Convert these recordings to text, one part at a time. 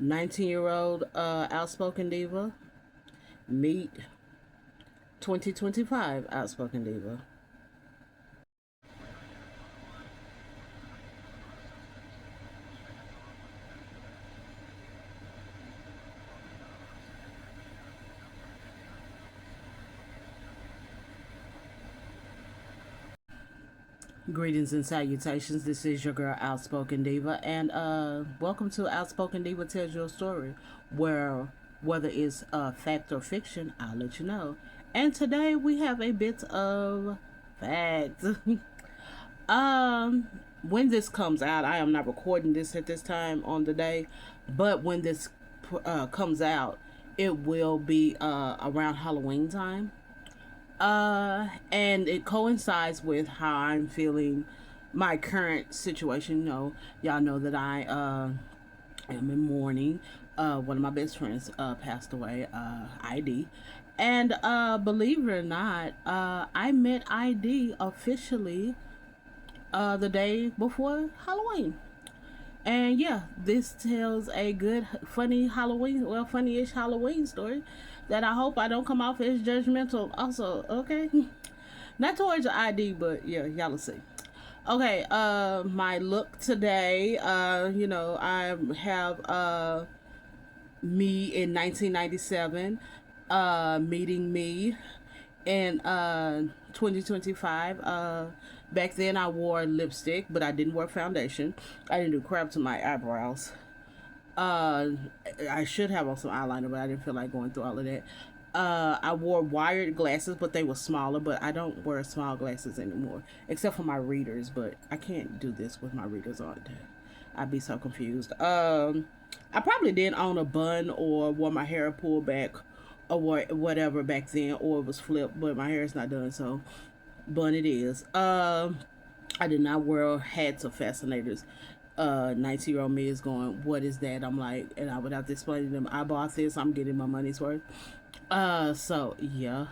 19-year-old outspoken diva. Meet 2025 outspoken diva. Greetings and salutations. This is your girl Outspoken Diva, and welcome to Outspoken Diva Tells Your Story, where whether it's fact or fiction, I'll let you know. And today we have a bit of fact. um, when this comes out, I am not recording this at this time on the day, but when this comes out, it will be around Halloween time. And it coincides with how I'm feeling my current situation. Y'all know that I am in mourning. One of my best friends passed away, ID. And believe it or not, I met ID officially the day before Halloween. And yeah, this tells a good, funny Halloween, well, funny-ish Halloween story that I hope I don't come off as judgmental. Also, okay, not towards the ID, but yeah, y'all will see. Okay, my look today, I have me in 1997, meeting me in 2025. Back then I wore lipstick, but I didn't wear foundation. I didn't do crap to my eyebrows. uh I should have on some eyeliner, but I didn't feel like going through all of that. I wore wired glasses, but they were smaller, but I don't wear small glasses anymore, except for my readers, but I can't do this with my readers on. I'd be so confused. I probably didn't own a bun or wore my hair pulled back or whatever back then, or it was flipped, but my hair is not done, so bun it is. I did not wear hats or fascinators. 19-year-old me is going, what is that? I'm like, and I would have to explain to them, I bought this, I'm getting my money's worth. So yeah.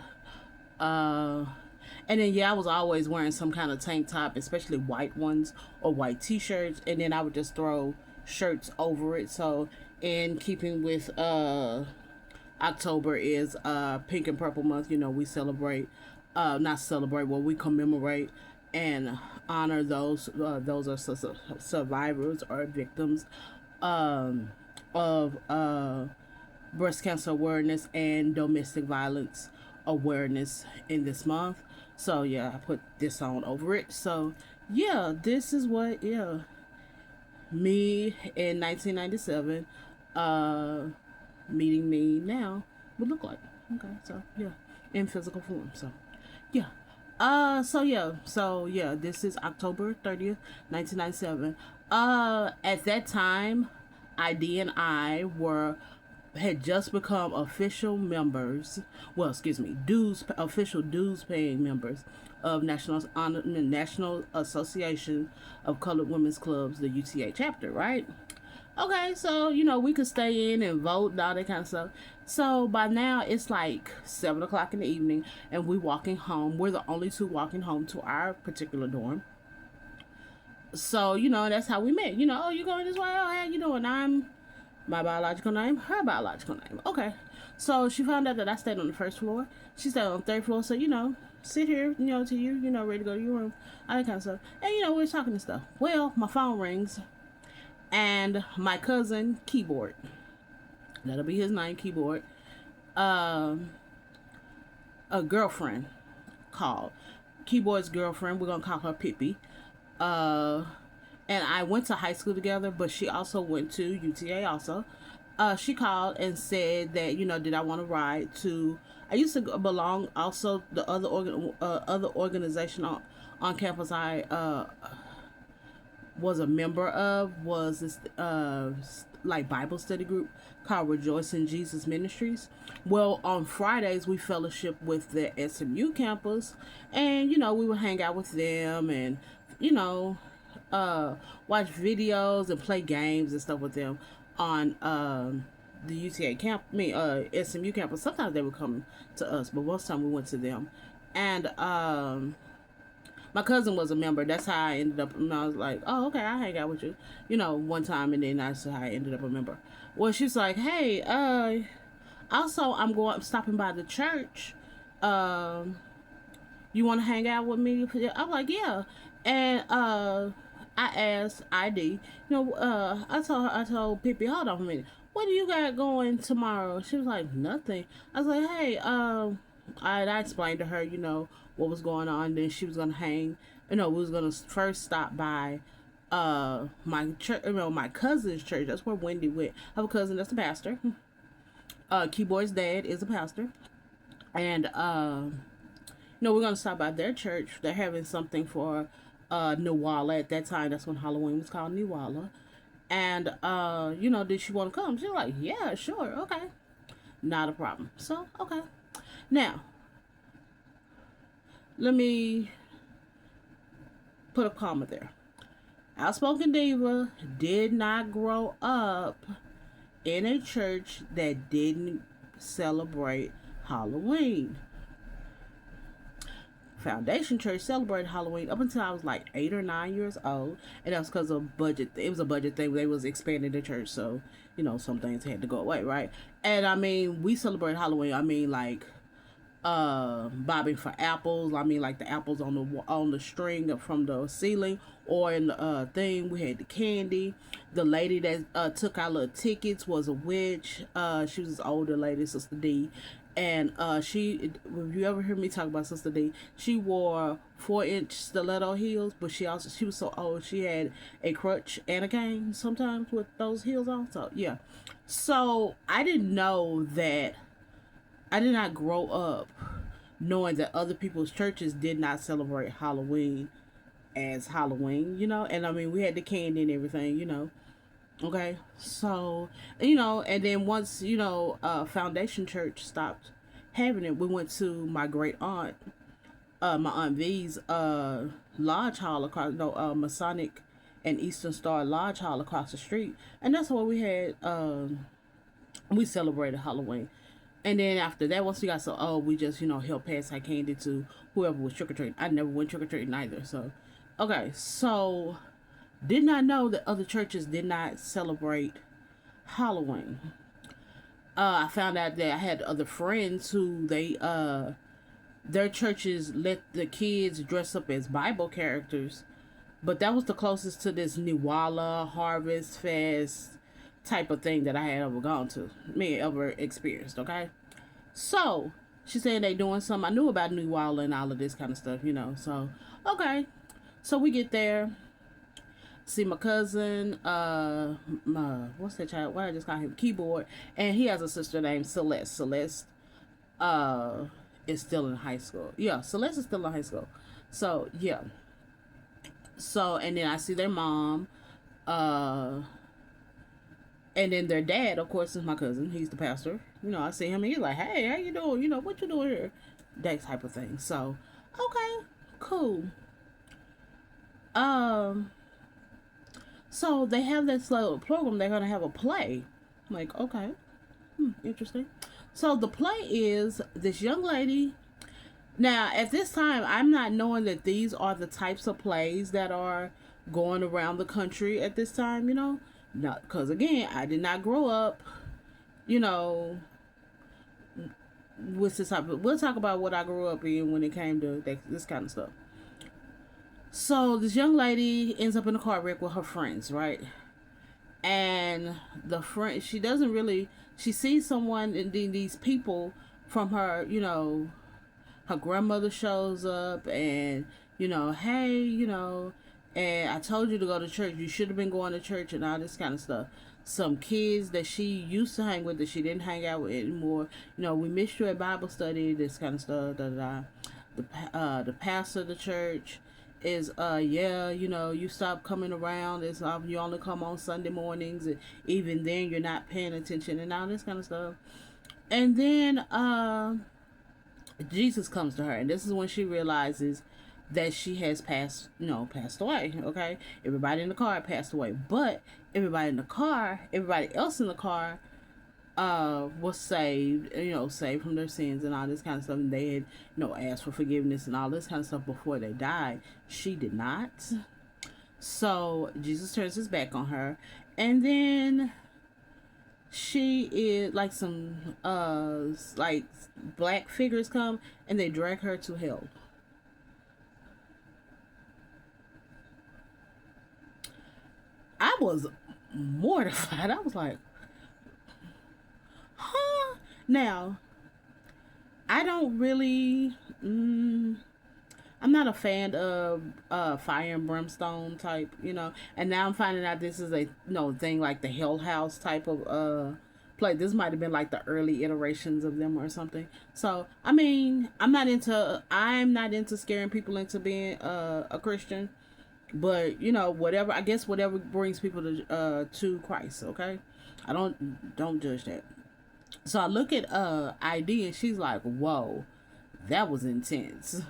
Uh, and then yeah, I was always wearing some kind of tank top, especially white ones or white t-shirts, and then I would just throw shirts over it. So in keeping with October is pink and purple month. We celebrate, not celebrate, well, we commemorate and honor those are survivors or victims of breast cancer awareness and domestic violence awareness in this month. So yeah, I put this on over it. So yeah, this is what, yeah, me in 1997 uh meeting me now would look like. Okay, so yeah, in physical form. So yeah. So yeah, this is October 30th, 1997. At that time, ID and I were had just become official members. Well, excuse me, official dues paying members of National Association of Colored Women's Clubs, the UTA chapter, right? Okay, so we could stay in and vote and all that kind of stuff. So by now it's like 7 o'clock in the evening, and we walking home. We're the only two walking home to our particular dorm. So that's how we met. Oh, you going this way? Oh, how you doing? I'm my biological name, her biological name. Okay, so she found out that I stayed on the first floor. She stayed on the third floor. So sit here, till you ready to go to your room, all that kind of stuff. And we were talking and stuff. Well, my phone rings, and my cousin Keyboard, that'll be his name, Keyboard, um a girlfriend called. Keyboard's girlfriend, we're gonna call her Pippi. uh and I went to high school together, but she also went to UTA also. She called and said that, did I want to ride to, I used to belong also, the other organization on campus I was a member of was this like Bible study group called Rejoice in Jesus Ministries. Well, on Fridays we fellowship with the SMU campus, and we would hang out with them, and you know watch videos and play games and stuff with them on the UTA camp. SMU campus. Sometimes they would come to us, but most time we went to them, and my cousin was a member. That's how I ended up. And I was like, oh, okay, I'll hang out with you, one time, and then that's how I ended up a member. Well, she's like, hey, also I'm stopping by the church. You want to hang out with me? I'm like, yeah, and I asked ID. I told Pippi, hold on a minute. What do you got going tomorrow? She was like, nothing. I was like, hey, I explained to her, what was going on. Then she was gonna hang. We was gonna first stop by my church, my cousin's church. That's where Wendy went. I have a cousin that's a pastor. Keyboard's dad is a pastor, and we're gonna stop by their church. They're having something for Nuwala at that time. That's when Halloween was called Nuwala. And did she want to come? She's like, yeah, sure, okay, not a problem. So okay, now let me put a comma there. Outspoken Diva did not grow up in a church that didn't celebrate Halloween. Foundation Church celebrated Halloween up until I was like 8 or 9 years old, and that was because of budget. It was a budget thing. They was expanding the church, so some things had to go away, right? And I mean, we celebrate Halloween. I mean, like bobbing for apples. I mean, like the apples on the string from the ceiling, or in the thing. We had the candy. The lady that took our little tickets was a witch. She was this older lady, Sister D. And she, if you ever hear me talk about Sister D, she wore 4-inch stiletto heels, but she was so old, she had a crutch and a cane sometimes with those heels on. So yeah, so I didn't know that. I did not grow up knowing that other people's churches did not celebrate Halloween as Halloween, and I mean, we had the candy and everything, okay, so and then once Foundation Church stopped having it, we went to my great aunt, my aunt V's lodge hall across, Masonic and Eastern Star Lodge Hall across the street, and that's where we had we celebrated Halloween. And then after that, once we got so old, we just helped pass our candy to whoever was trick or treating. I never went trick or treating either, so okay, so did not know that other churches did not celebrate Halloween. I found out that I had other friends who their churches let the kids dress up as Bible characters, but that was the closest to this Nuwala Harvest Fest type of thing that I had ever experienced. Okay, so she's saying they doing something. I knew about Nuwala and all of this kind of stuff, So okay, so we get there. See my cousin, what's that child? Why I just call him Keyboard, and he has a sister named Celeste. Celeste, is still in high school. Yeah, Celeste is still in high school. So yeah. So and then I see their mom, and then their dad, of course, is my cousin. He's the pastor. I see him, and he's like, "Hey, how you doing? What you doing here?" That type of thing. So okay, cool. So they have this little program. They're gonna have a play. I'm like, okay, interesting. So the play is this young lady. Now at this time, I'm not knowing that these are the types of plays that are going around the country at this time. Not because again, I did not grow up. With this type. We'll talk about what I grew up in when it came to this kind of stuff. So this young lady ends up in a car wreck with her friends, right? And the friend, she sees someone, and then these people from her, her grandmother shows up, and hey, and I told you to go to church. You should have been going to church, and all this kind of stuff. Some kids that she used to hang with that she didn't hang out with anymore. We missed you at Bible study. This kind of stuff. The pastor of the church is you stop coming around. It's you only come on Sunday mornings, and even then you're not paying attention and all this kind of stuff. And then Jesus comes to her, and this is when she realizes that she has passed away. Okay, everybody in the car passed away, but everybody else in the car was saved, saved from their sins and all this kind of stuff. And they had, asked for forgiveness and all this kind of stuff before they died. She did not. So Jesus turns his back on her. And then she is like some like black figures come and they drag her to hell. I was mortified. I was like, huh? Now, I don't really. I'm not a fan of fire and brimstone type, And now I'm finding out this is a thing like the Hell House type of play. This might have been like the early iterations of them or something. So I mean, I'm not into scaring people into being a Christian, but whatever. I guess whatever brings people to Christ. Okay, I don't judge that. So I look at ID and she's like, "Whoa, that was intense."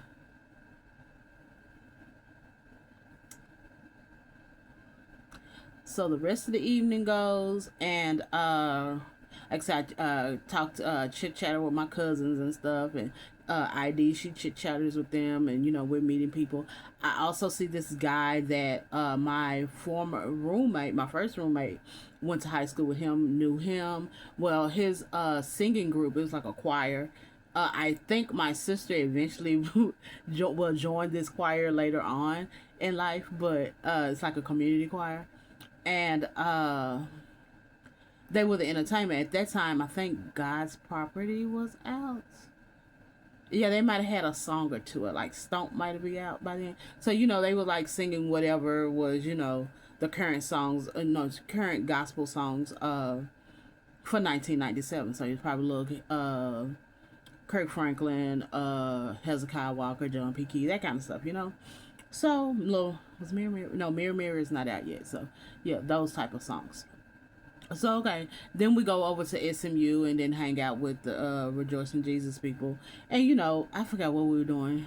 So the rest of the evening goes, and like I said, I talked chit chatter with my cousins and stuff, and ID she chit chatters with them, and we're meeting people. I also see this guy that my former roommate, my first roommate, went to high school with him, knew him. Well, his singing group, it was like a choir. I think my sister eventually will join this choir later on in life, but it's like a community choir. And they were the entertainment. At that time, I think God's Property was out. Yeah, they might have had a song or two. Like Stomp might have been out by then. So, they were like singing whatever was, the current songs, no, current gospel songs for 1997. So it's probably little Kirk Franklin, Hezekiah Walker, John P. Key, that kind of stuff. So, little, was Mirror Mirror? No, Mirror Mirror is not out yet. So, yeah, those type of songs. So, okay. Then we go over to SMU and then hang out with the Rejoicing Jesus people. And, I forgot what we were doing.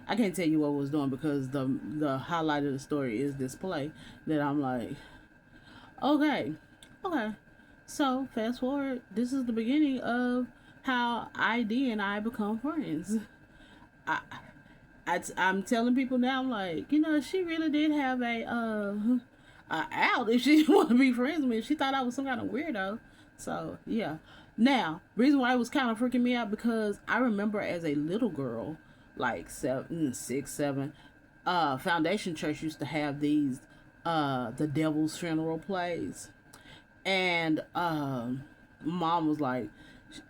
I can't tell you what we was doing because the highlight of the story is this play that I'm like, okay. So, fast forward. This is the beginning of how ID and I become friends. I, I'm telling people now, I'm like, she really did have a out if she didn't want to be friends with me. She thought I was some kind of weirdo. So, yeah. Now, reason why it was kind of freaking me out because I remember as a little girl, like 6, 7, Foundation Church used to have these, the Devil's Funeral plays. And mom was like,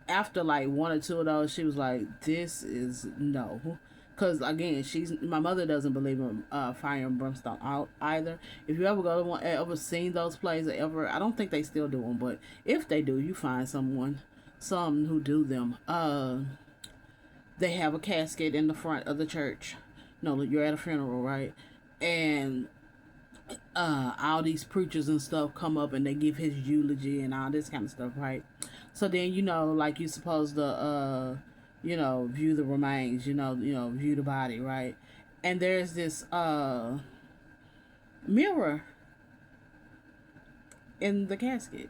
after like one or two of those, she was like, this is no. Because again, my mother doesn't believe in fire and brimstone out either. If you ever seen those plays or ever, I don't think they still do them, but if they do, you find some who do them. They have a casket in the front of the church. No, you're at a funeral, right? And all these preachers and stuff come up and they give his eulogy and all this kind of stuff, right? So then like you're supposed to view the remains, view the body, right? And there's this mirror in the casket.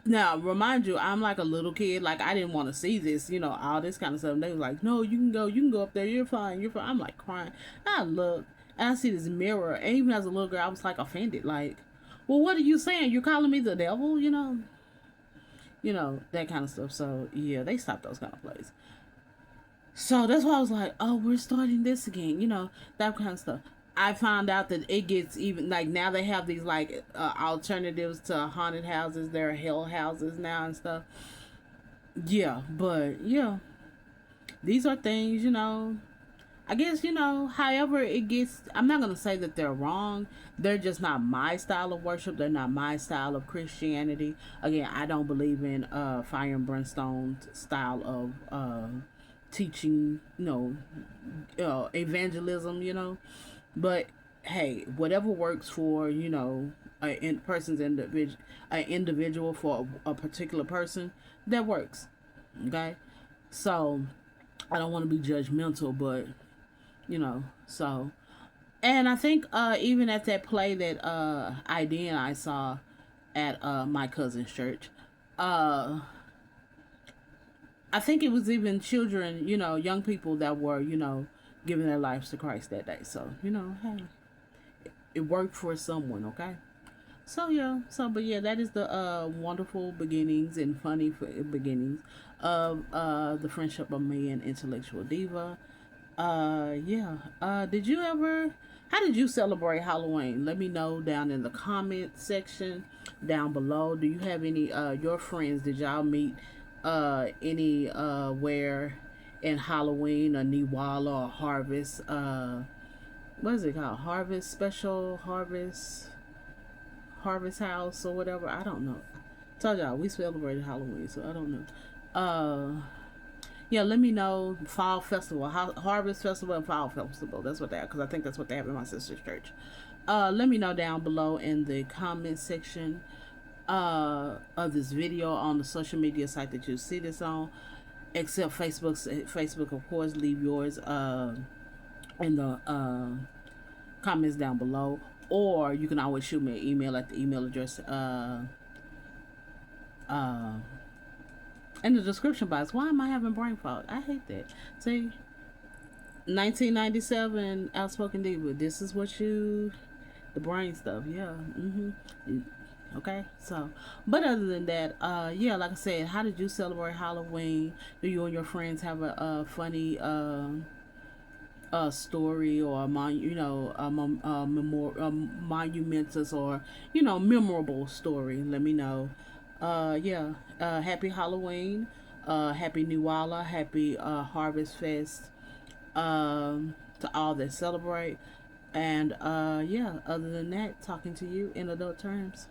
Now, remind you, I'm like a little kid. Like, I didn't want to see this, all this kind of stuff. And they were like, no, you can go up there. You're fine. I'm like crying. I look, and I see this mirror. And even as a little girl, I was like offended. Like, well, what are you saying? You're calling me the devil, that kind of stuff. So, yeah, they stopped those kind of plays. So, that's why I was like, oh, we're starting this again, that kind of stuff. I found out that it gets even, like, now they have these, like, alternatives to haunted houses. There are hell houses now and stuff. Yeah, but, yeah. These are things, I guess, however it gets, I'm not going to say that they're wrong. They're just not my style of worship. They're not my style of Christianity. Again, I don't believe in fire and brimstone style of teaching, evangelism, But, hey, whatever works for, a person's individual for a particular person, that works. Okay? So, I don't want to be judgmental, but so, and I think even at that play that ID and I saw at my cousin's church. Uh, I think it was even children, young people that were, giving their lives to Christ that day. So, hey, it worked for someone, okay? So yeah, but yeah, that is the wonderful beginnings and funny beginnings of the friendship of me and Intellectual Diva. Yeah. Did you ever? How did you celebrate Halloween? Let me know down in the comment section down below. Do you have any your friends? Did y'all meet any where in Halloween or Niwala or Harvest? What is it called? Harvest House or whatever. I don't know. Told y'all we celebrated Halloween, so I don't know. Yeah, let me know. Fall Festival, Harvest Festival, and Fall Festival. That's what they are, because I think that's what they have in my sister's church. Let me know down below in the comment section of this video on the social media site that you see this on, except Facebook. Facebook, of course, leave yours in the comments down below, or you can always shoot me an email at the email address in the description box. Why am I having brain fog? I hate that. See, 1997 Outspoken Diva. This is what the brain stuff. Yeah. Okay. So, but other than that, yeah, like I said, how did you celebrate Halloween? Do you and your friends have a funny story or a monumentous or memorable story? Let me know. Yeah. Happy Halloween. Happy Nuwala. Happy Harvest Fest. To all that celebrate. And yeah. Other than that, talking to you in adult terms.